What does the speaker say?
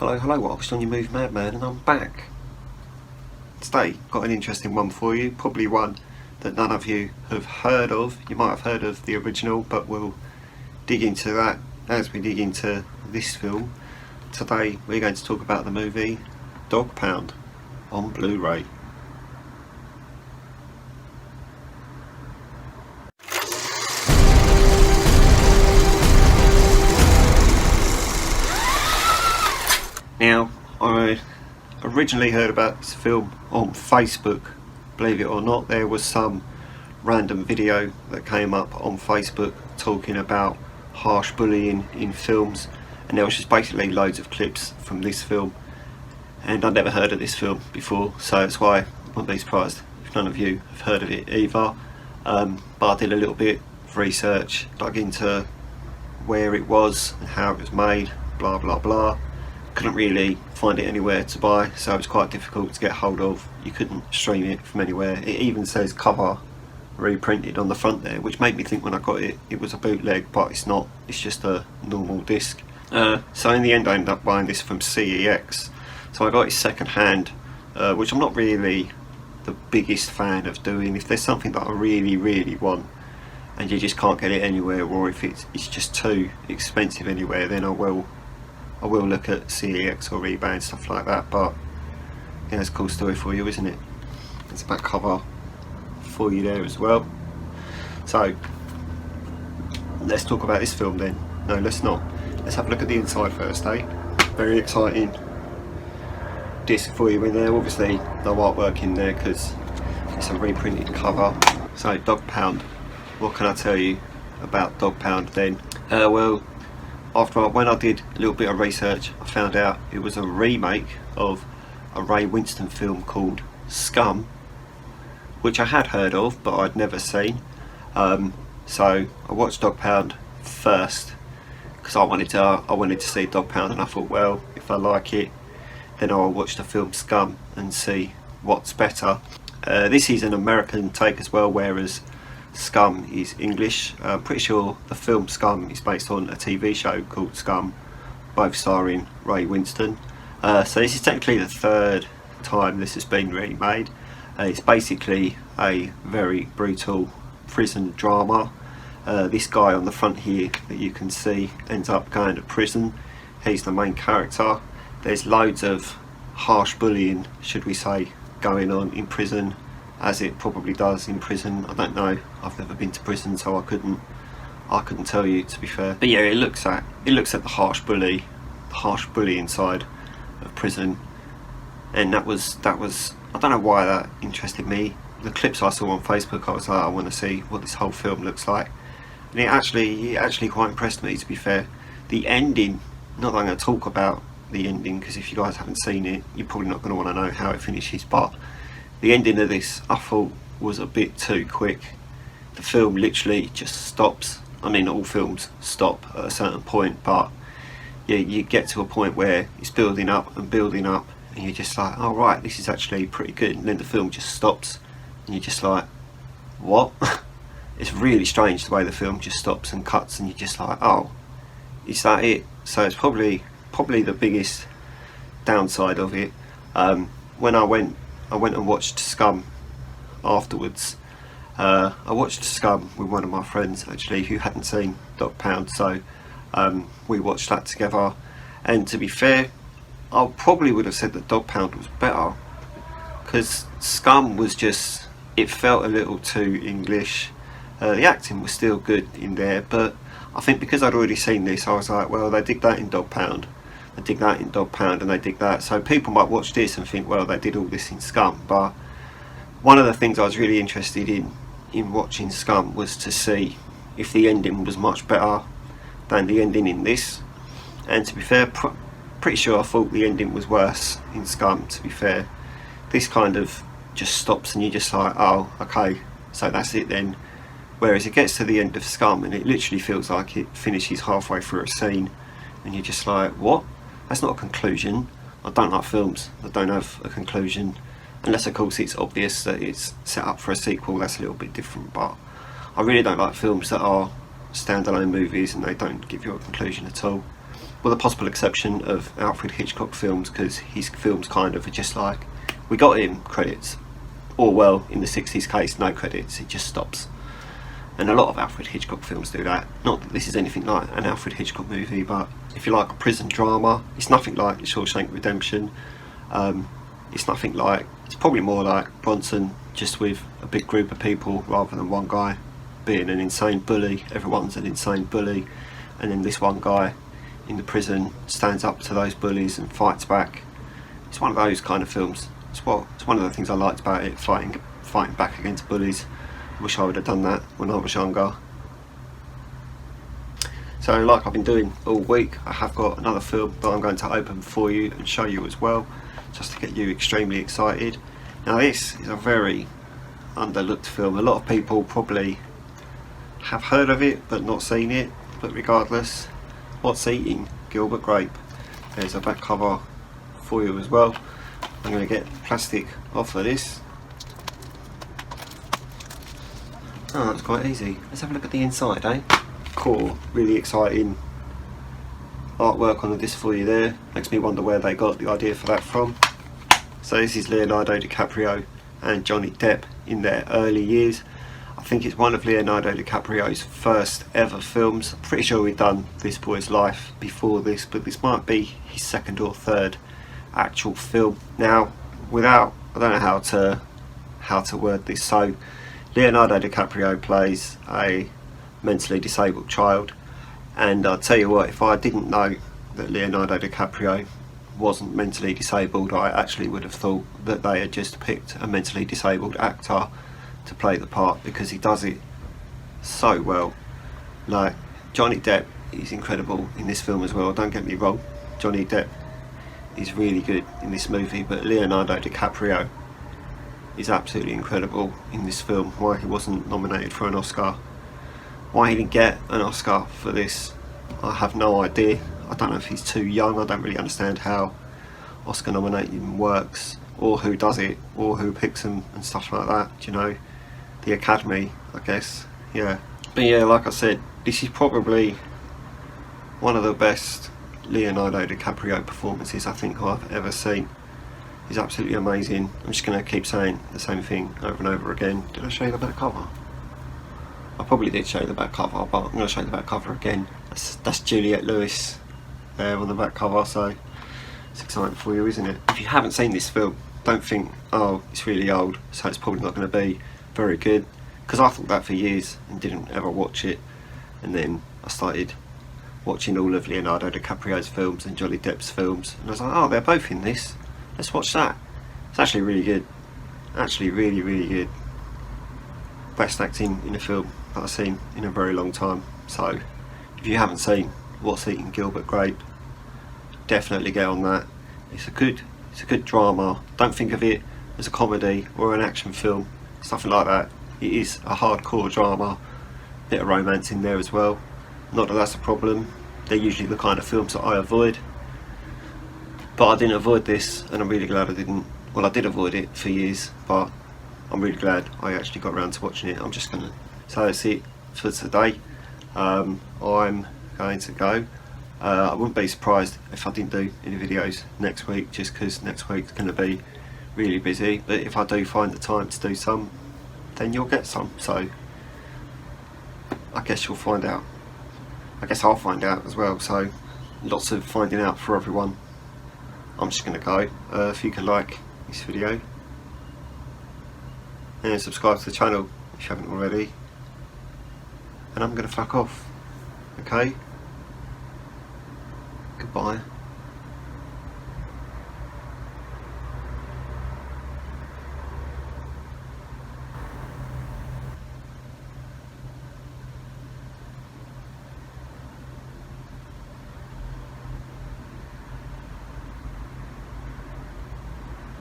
Hello, what's on your move, madman, and I'm back. Today, got an interesting one for you, probably one that none of you have heard of. You might have heard of the original, but we'll dig into that as we dig into this film. Today, we're going to talk about the movie Dog Pound on Blu-ray. Now, I originally heard about this film on Facebook. Believe it or not, there was some random video that came up on Facebook talking about harsh bullying in films, and there was just basically loads of clips from this film, and I'd never heard of this film before, so that's why I wouldn't be surprised if none of you have heard of it either. But I did a little bit of research, dug into where it was and how it was made, blah blah blah. Couldn't really find it anywhere to buy, so it was quite difficult to get hold of. You couldn't stream it from anywhere. It even says cover reprinted on the front there, which made me think when I got it it was a bootleg, but it's not. It's just a normal disc. So in the end I ended up buying this from CEX. So I got it second hand, which I'm not really the biggest fan of doing. If there's something that I really want and you just can't get it anywhere, or if it's just too expensive anywhere, then I will look at CEX or eBay and stuff like that. But yeah, it's a cool story for you, isn't it? There's a back cover for you there as well. So let's talk about this film then. No, let's not. Let's have a look at the inside first, eh? Very exciting disc for you in there. Obviously no artwork in there because it's a reprinted cover. So Dog Pound, what can I tell you about Dog Pound then? Well, when I did a little bit of research, I found out it was a remake of a Ray Winstone film called Scum, which I had heard of but I'd never seen. So I watched Dog Pound first because I wanted to see Dog Pound, and I thought, well, if I like it, then I'll watch the film Scum and see what's better. This is an American take as well, whereas Scum is English. I'm pretty sure the film Scum is based on a TV show called Scum, both starring Ray Winstone. So this is technically the third time this has been remade. It's basically a very brutal prison drama. This guy on the front here that you can see ends up going to prison. He's the main character. There's loads of harsh bullying, should we say, going on in prison, as it probably does in prison. I don't know, I've never been to prison, so I couldn't tell you, to be fair. But yeah, it looks at the harsh bullying side of prison, and that was I don't know why that interested me. The clips I saw on Facebook, I was like, I want to see what this whole film looks like, and it actually quite impressed me, to be fair. The ending, not that I'm going to talk about the ending, because if you guys haven't seen it, you're probably not going to want to know how it finishes, but the ending of this I thought was a bit too quick. The film literally just stops. I mean, all films stop at a certain point, but yeah, you get to a point where it's building up and you're just like, oh right, this is actually pretty good, and then the film just stops and you're just like, what? It's really strange the way the film just stops and cuts, and you're just like, oh, is that it? So it's probably the biggest downside of it. When I went and watched Scum afterwards. I watched Scum with one of my friends actually who hadn't seen Dog Pound, so we watched that together, and to be fair, I probably would have said that Dog Pound was better, because Scum was just, it felt a little too English. The acting was still good in there, but I think because I'd already seen this, I was like, well, they did that in Dog Pound, they did that in Dog Pound, and they did that, so people might watch this and think, well, they did all this in Scum. But one of the things I was really interested in watching Scum was to see if the ending was much better than the ending in this, and to be fair, pretty sure I thought the ending was worse in Scum, to be fair. This kind of just stops and you're just like, oh, okay, so that's it then. Whereas it gets to the end of Scum and it literally feels like it finishes halfway through a scene, and you're just like, what? That's not a conclusion. I don't like films that don't have a conclusion, unless of course it's obvious that it's set up for a sequel. That's a little bit different, but I really don't like films that are standalone movies and they don't give you a conclusion at all. with a possible exception of Alfred Hitchcock films, because his films kind of are just like, we got him credits, or well, in the 60s case, no credits, it just stops. And a lot of Alfred Hitchcock films do that. Not that this is anything like an Alfred Hitchcock movie, but if you like a prison drama, it's nothing like Shawshank Redemption. It's nothing like, it's probably more like Bronson, just with a big group of people rather than one guy being an insane bully. Everyone's an insane bully, and then this one guy in the prison stands up to those bullies and fights back. It's one of those kind of films. It's one of the things I liked about it, fighting back against bullies. I wish I would have done that when I was younger. So like I've been doing all week, I have got another film that I'm going to open for you and show you as well, just to get you extremely excited. Now this is a very underlooked film. A lot of people probably have heard of it but not seen it, but regardless, What's Eating Gilbert Grape? There's a back cover for you as well. I'm going to get plastic off of this. Oh, that's quite easy. Let's have a look at the inside, eh? Cool, really exciting artwork on the disc for you there. Makes me wonder where they got the idea for that from. So this is Leonardo DiCaprio and Johnny Depp in their early years. I think it's one of Leonardo DiCaprio's first ever films. I'm pretty sure we've done This Boy's Life before this, but this might be his second or third actual film. Now, I don't know how to word this. So Leonardo DiCaprio plays a mentally disabled child, and I'll tell you what, if I didn't know that Leonardo DiCaprio wasn't mentally disabled, I actually would have thought that they had just picked a mentally disabled actor to play the part, because he does it so well. Like, Johnny Depp is incredible in this film as well, don't get me wrong, Johnny Depp is really good in this movie, but Leonardo DiCaprio is absolutely incredible in this film. Why he wasn't nominated for an Oscar, why he didn't get an Oscar for this, I have no idea. I don't know if he's too young. I don't really understand how Oscar nominating works, or who does it, or who picks them and stuff like that, you know, the Academy, I guess. Yeah, but yeah, like I said, this is probably one of the best Leonardo DiCaprio performances I think I've ever seen. He's absolutely amazing. I'm just going to keep saying the same thing over and over again. Did I show you the back cover? I probably did show you the back cover, but I'm going to show you the back cover again. That's Juliette Lewis there on the back cover, so it's exciting for you, isn't it? If you haven't seen this film, don't think, oh, it's really old, so it's probably not going to be very good, because I thought that for years and didn't ever watch it, and then I started watching all of Leonardo DiCaprio's films and Johnny Depp's films, and I was like, oh, they're both in this, let's watch that. It's actually really good, actually really, really good. Best acting in a film that I've seen in a very long time. So if you haven't seen What's Eating Gilbert Grape, definitely get on that. It's a good drama. Don't think of it as a comedy or an action film, something like that. It is a hardcore drama, bit of romance in there as well. Not that that's a problem, they're usually the kind of films that I avoid, but I didn't avoid this, and I'm really glad I didn't. Well, I did avoid it for years, but I'm really glad I actually got around to watching it. So that's it for today. I'm going to go. I wouldn't be surprised if I didn't do any videos next week, just because next week's going to be really busy, but if I do find the time to do some, then you'll get some. So I guess you'll find out. I guess I'll find out as well, so lots of finding out for everyone. I'm just going to go. If you could like this video and subscribe to the channel if you haven't already, and I'm going to fuck off. Okay? Goodbye.